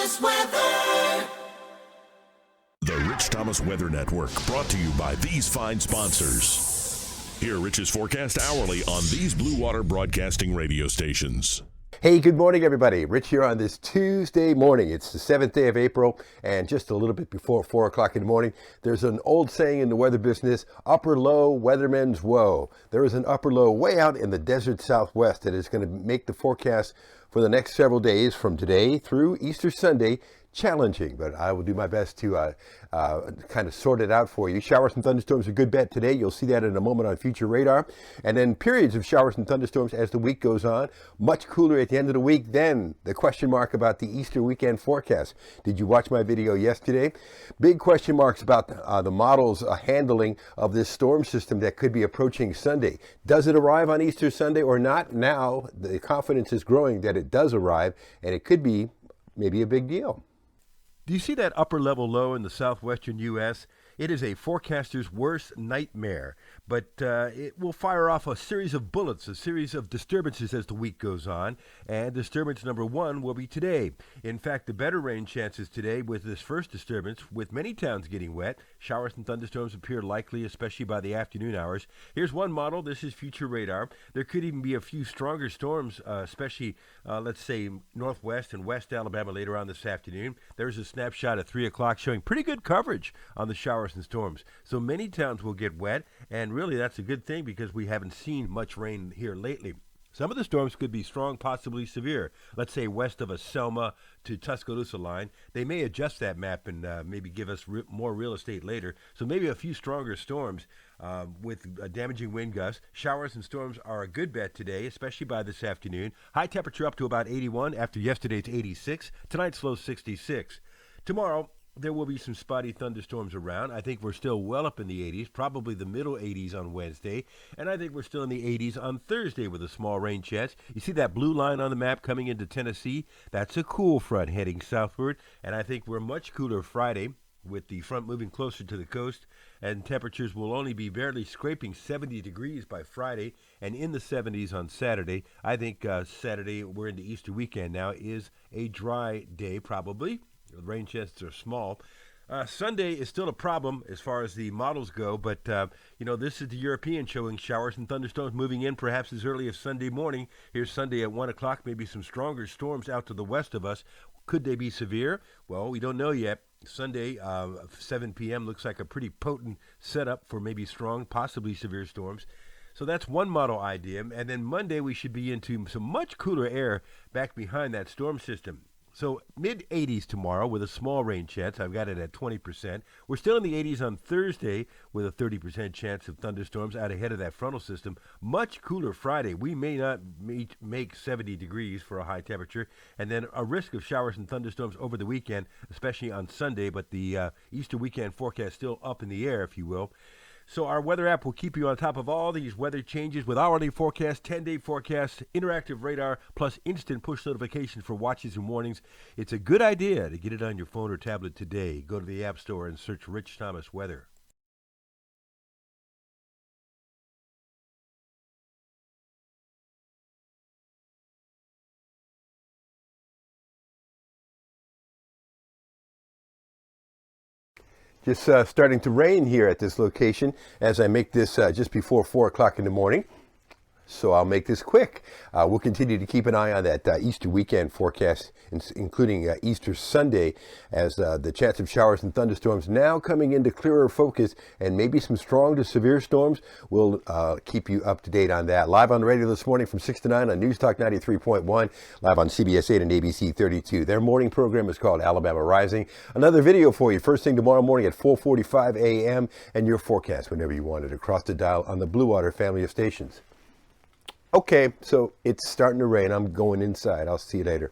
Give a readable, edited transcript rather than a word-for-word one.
Thomas Weather. The Rich Thomas Weather Network, brought to you by these fine sponsors. Hear Rich's forecast hourly on these Blue Water Broadcasting radio stations. Hey, good morning, everybody. Rich here on this Tuesday morning. It's the 7th day of April, and just a little bit before 4 o'clock in the morning, there's an old saying in the weather business, upper low, weathermen's woe. There is an upper low way out in the desert southwest that is going to make the forecast for the next several days from today through Easter Sunday challenging, but I will do my best to kind of sort it out for you. Showers and thunderstorms are a good bet today. You'll see that in a moment on future radar. And then periods of showers and thunderstorms as the week goes on. Much cooler at the end of the week. Then the question mark about the Easter weekend forecast. Did you watch my video yesterday? Big question marks about the model's handling of this storm system that could be approaching Sunday. Does it arrive on Easter Sunday or not? Now the confidence is growing that it does arrive, and it could be maybe a big deal. Do you see that upper level low in the southwestern U.S.? It is a forecaster's worst nightmare, but it will fire off a series of bullets, a series of disturbances as the week goes on, and disturbance number one will be today. In fact, the better rain chances today with this first disturbance, with many towns getting wet. Showers and thunderstorms appear likely, especially by the afternoon hours. Here's one model. This is future radar. There could even be a few stronger storms, especially, let's say, northwest and west Alabama later on this afternoon. There's a snapshot at 3 o'clock showing pretty good coverage on the showers and storms. So many towns will get wet, and really that's a good thing because we haven't seen much rain here lately. Some of the storms could be strong, possibly severe. Let's say west of a Selma to Tuscaloosa line. They may adjust that map and maybe give us more real estate later. So maybe a few stronger storms with damaging wind gusts. Showers and storms are a good bet today, especially by this afternoon. High temperature up to about 81 after yesterday's 86. Tonight's low 66. Tomorrow, there will be some spotty thunderstorms around. I think we're still well up in the 80s, probably the middle 80s on Wednesday, and I think we're still in the 80s on Thursday with a small rain chance. You see that blue line on the map coming into Tennessee? That's a cool front heading southward, and I think we're much cooler Friday with the front moving closer to the coast, and temperatures will only be barely scraping 70 degrees by Friday and in the 70s on Saturday. I think Saturday, we're into Easter weekend now, is a dry day probably. The rain chances are small. Sunday is still a problem as far as the models go, but, this is the European showing showers and thunderstorms moving in perhaps as early as Sunday morning. Here's Sunday at 1 o'clock, maybe some stronger storms out to the west of us. Could they be severe? Well, we don't know yet. Sunday, 7 p.m. looks like a pretty potent setup for maybe strong, possibly severe storms. So that's one model idea. And then Monday, we should be into some much cooler air back behind that storm system. So mid-80s tomorrow with a small rain chance. I've got it at 20%. We're still in the 80s on Thursday with a 30% chance of thunderstorms out ahead of that frontal system. Much cooler Friday. We may not make 70 degrees for a high temperature. And then a risk of showers and thunderstorms over the weekend, especially on Sunday. But the Easter weekend forecast still up in the air, if you will. So our weather app will keep you on top of all these weather changes with hourly forecasts, 10-day forecasts, interactive radar, plus instant push notifications for watches and warnings. It's a good idea to get it on your phone or tablet today. Go to the App Store and search Rich Thomas Weather. Just starting to rain here at this location as I make this just before 4 o'clock in the morning. So I'll make this quick. We'll continue to keep an eye on that Easter weekend forecast, including Easter Sunday, as the chance of showers and thunderstorms now coming into clearer focus, and maybe some strong to severe storms. We'll keep you up to date on that. Live on the radio this morning from 6 to 9 on News Talk 93.1, live on CBS 8 and ABC 32. Their morning program is called Alabama Rising. Another video for you first thing tomorrow morning at 4:45 a.m. and your forecast whenever you want it across the dial on the Blue Water family of stations. Okay, so it's starting to rain. I'm going inside. I'll see you later.